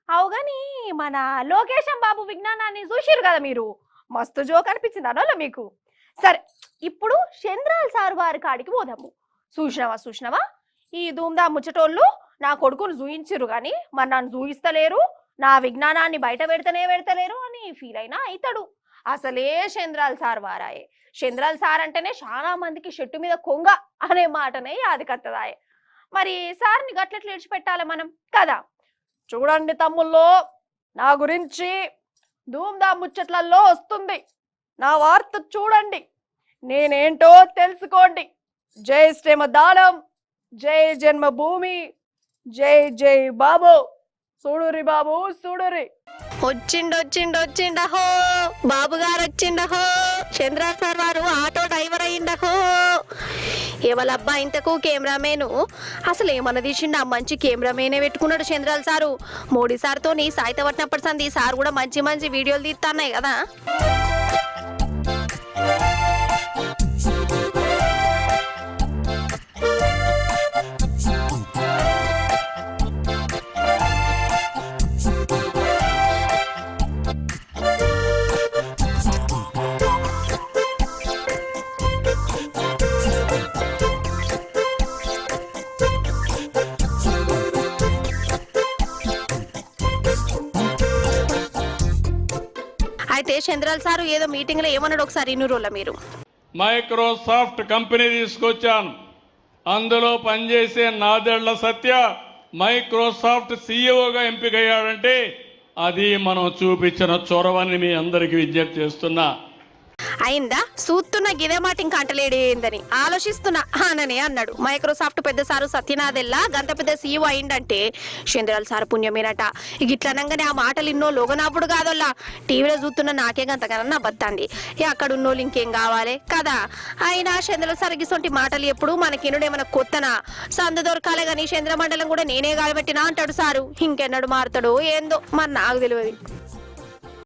అవుగాని మన లోకేశం బాబు విజ్ఞానాన్ని చూసిరు కదా మీరు, మస్తు జోక్ అనిపించింది అనోలా మీకు. సరే, ఇప్పుడు చంద్రాల్ సార్ వారి కాడికి పోదాము. చూసినావా ఈ ధూమ్దా ముచ్చటోళ్ళు నా కొడుకును చూయించిరు గాని మరి నన్ను చూయిస్తలేరు, నా విజ్ఞానాన్ని బయట పెడతలేరు అని ఫీల్ అయినా అవుతాడు. అసలే చంద్రాల్ సార్ వారాయే. చంద్రాల్ సార్ అంటేనే చాలా మందికి చెట్టు మీద కొంగ అనే మాటనే యాదికత్తదాయే. మరి సార్ని గట్లెట్లు విడిచిపెట్టాలి మనం కదా. చూడండి తమ్ముల్లో, నా గురించి ధూమ్దా ముచ్చట్లలో వస్తుంది, నా వార్త చూడండి, నేనేంటో తెలుసుకోండి. జై శ్రీమదానం, జై జన్మభూమి, జై జై బాబు. చూడురి బాబు చూడురి. వచ్చిండహో బాబు గారు వచ్చిండహో. చంద్రా సార్ వారు ఆటో డ్రైవర్ అయ్యిండహో. ఎవలబ్బా ఇంతకు కెమెరామేను? అసలు ఏమన్నా తీసిండు? ఆ మంచి కెమెరామేనే పెట్టుకున్నాడు చంద్రాల్ సారు. మోడీ సార్తో నీ సాయిత పట్టినప్పటి సంది సార్ కూడా మంచి మంచి వీడియోలు తీస్తున్నాయి కదా. అయితే చంద్రాల్ సారు ఏదో మీటింగ్ లో ఏమన్నాడు ఒకసారి ఇన్నురోళ్ళ మీరు. మైక్రోసాఫ్ట్ కంపెనీ తీసుకొచ్చాను, అందులో పనిచేసే నాదెళ్ల సత్య మైక్రోసాఫ్ట్ సీఈఓగా ఎంపికయ్యాడంటే అది మనం చూపించిన చొరవని మీ అందరికి విజ్ఞప్తి చేస్తున్నా. అయిందా? సూత్తున్న గిదే మాట ఇంకా అంటలేడేందని ఆలోచిస్తున్నా అనని అన్నాడు. మైక్రోసాఫ్ట్ పెద్ద సారు సత్యనాథెల్లా గంత పెద్ద సీఈఓ అయిందంటే చంద్రాల్ సార్ పుణ్యమేనట. ఇట్లా అనగానే ఆ మాటలు ఇన్నో లోగనప్పుడు కాదల్లా, టీవీలో చూస్తున్న నాకే గంతగానన్నా బత్తండి. అక్కడ ఉన్నోళ్ళు ఇంకేం కావాలి కదా. అయినా చంద్రాల్ సార్ గిసొంటి మాటలు ఎప్పుడు మనకినుడేమన్నా కొత్తనా? సందు దొరకాలే గాని చంద్రమండలం కూడా నేనే కాలబెట్టినా అంటాడు సారు. ఇంకెన్నడు మారుతాడో ఏందో మరి నాకు తెలియదు.